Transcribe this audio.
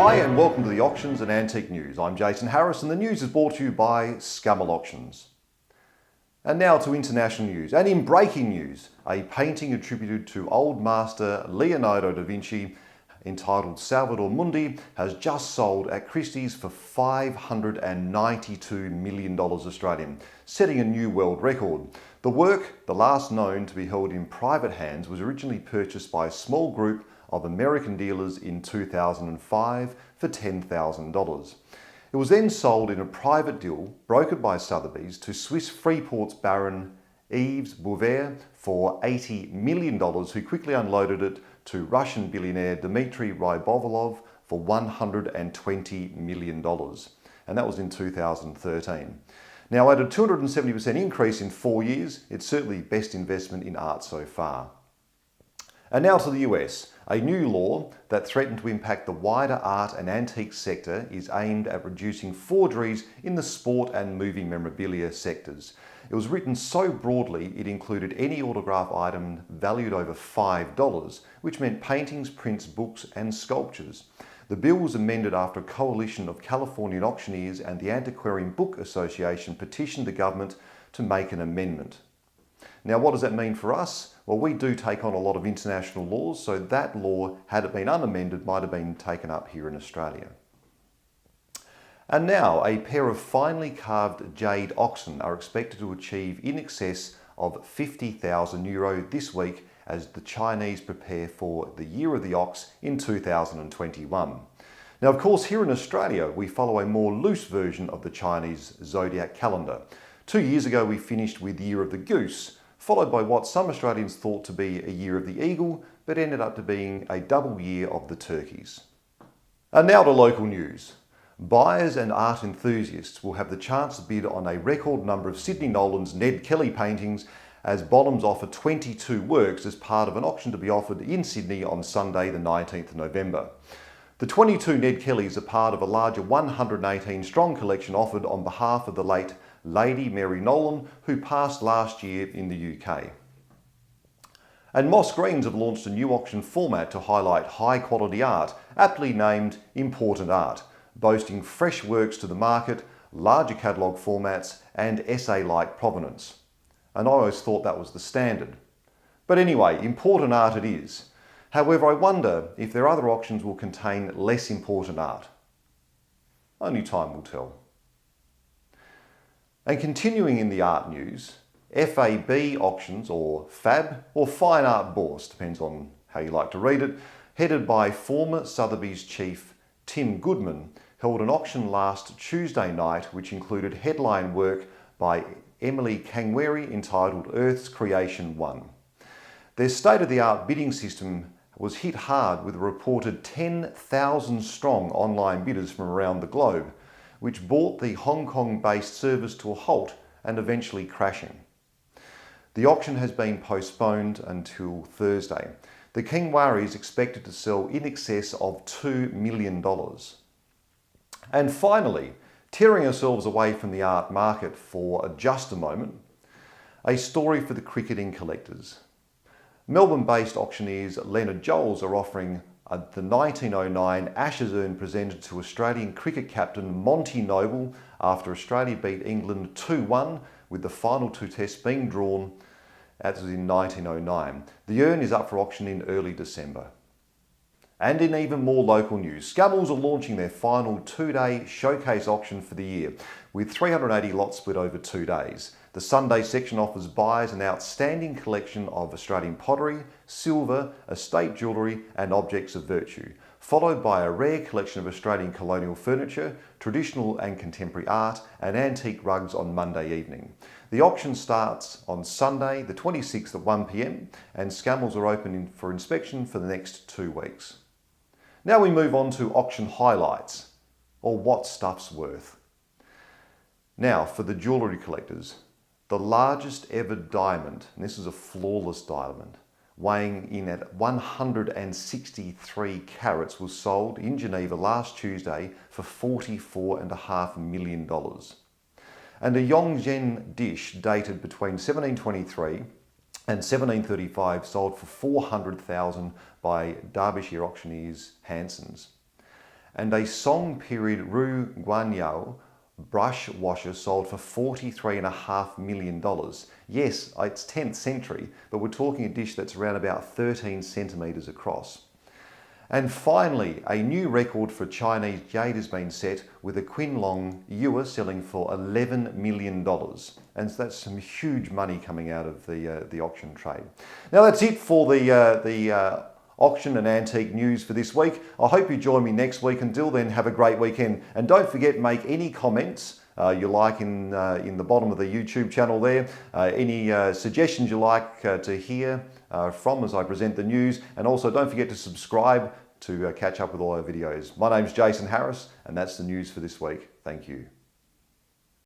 Hi and welcome to the Auctions and Antique News. I'm Jason Harris and the news is brought to you by Scammells Auctions. And now to international news. And in breaking news, a painting attributed to old master Leonardo da Vinci entitled Salvador Mundi has just sold at Christie's for $592 million Australian, setting a new world record. The work, the last known to be held in private hands, was originally purchased by a small group of American dealers in 2005 for $10,000. It was then sold in a private deal brokered by Sotheby's to Swiss Freeport's Baron Yves Bouvert for $80 million, who quickly unloaded it to Russian billionaire Dmitry Rybolovlev for $120 million. And that was in 2013. Now, at a 270% increase in 4 years, it's certainly best investment in art so far. And now to the US. A new law that threatened to impact the wider art and antique sector is aimed at reducing forgeries in the sport and moving memorabilia sectors. It was written so broadly it included any autograph item valued over $5, which meant paintings, prints, books and sculptures. The bill was amended after a coalition of Californian auctioneers and the Antiquarian Book Association petitioned the government to make an amendment. Now, what does that mean for us? Well, we do take on a lot of international laws, so that law, had it been unamended, might have been taken up here in Australia. And now, a pair of finely carved jade oxen are expected to achieve in excess of €50,000 this week as the Chinese prepare for the Year of the Ox in 2021. Now, of course, here in Australia, we follow a more loose version of the Chinese zodiac calendar. 2 years ago, we finished with Year of the Goose, followed by what some Australians thought to be a Year of the Eagle, but ended up to being a double year of the turkeys. And now to local news. Buyers and art enthusiasts will have the chance to bid on a record number of Sydney Nolan's Ned Kelly paintings as Bottoms offer 22 works as part of an auction to be offered in Sydney on Sunday the 19th of November. The 22 Ned Kellys are part of a larger 118 strong collection offered on behalf of the late Lady Mary Nolan, who passed last year in the UK. And Moss Greens have launched a new auction format to highlight high quality art, aptly named Important Art, boasting fresh works to the market, larger catalogue formats and essay-like provenance. And I always thought that was the standard. But anyway, important art it is. However, I wonder if their other auctions will contain less important art. Only time will tell. And continuing in the art news, FAB Auctions, or FAB, or Fine Art Bourse, depends on how you like to read it, headed by former Sotheby's chief Tim Goodman, held an auction last Tuesday night which included headline work by Emily Kangweri entitled Earth's Creation 1. Their state-of-the-art bidding system was hit hard with a reported 10,000 strong online bidders from around the globe, which brought the Hong Kong-based service to a halt and eventually crashing. The auction has been postponed until Thursday. The Kangweri is expected to sell in excess of $2 million. And finally, tearing ourselves away from the art market for just a moment, a story for the cricketing collectors. Melbourne-based auctioneers Leonard Joels are offering the 1909 Ashes urn presented to Australian cricket captain Monty Noble after Australia beat England 2-1, with the final two tests being drawn as in 1909. The urn is up for auction in early December. And in even more local news, Scammells are launching their final 2-day showcase auction for the year, with 380 lots split over 2 days. The Sunday section offers buyers an outstanding collection of Australian pottery, silver, estate jewellery and objects of virtue, followed by a rare collection of Australian colonial furniture, traditional and contemporary art and antique rugs on Monday evening. The auction starts on Sunday the 26th at 1 p.m. and Scammells are open for inspection for the next 2 weeks. Now we move on to auction highlights, or what stuff's worth. Now for the jewellery collectors. The largest ever diamond, and this is a flawless diamond, weighing in at 163 carats, was sold in Geneva last Tuesday for $44.5 million. And a Yongzhen dish dated between 1723 and 1735 sold for $400,000 by Derbyshire auctioneers Hanson's. and a Song period Ru Guanyao brush washer sold for $43.5 million. Yes, it's 10th century, but we're talking a dish that's around about 13 centimetres across. And finally, a new record for Chinese jade has been set with a Qinlong ewer selling for $11 million. And so that's some huge money coming out of the auction trade. Now that's it for the auction and antique news for this week. I hope you join me next week. Until then, have a great weekend. And don't forget, make any comments you like in the bottom of the YouTube channel there. Any suggestions you like to hear from as I present the news. And also don't forget to subscribe to catch up with all our videos. My name's Jason Harris, and that's the news for this week. Thank you.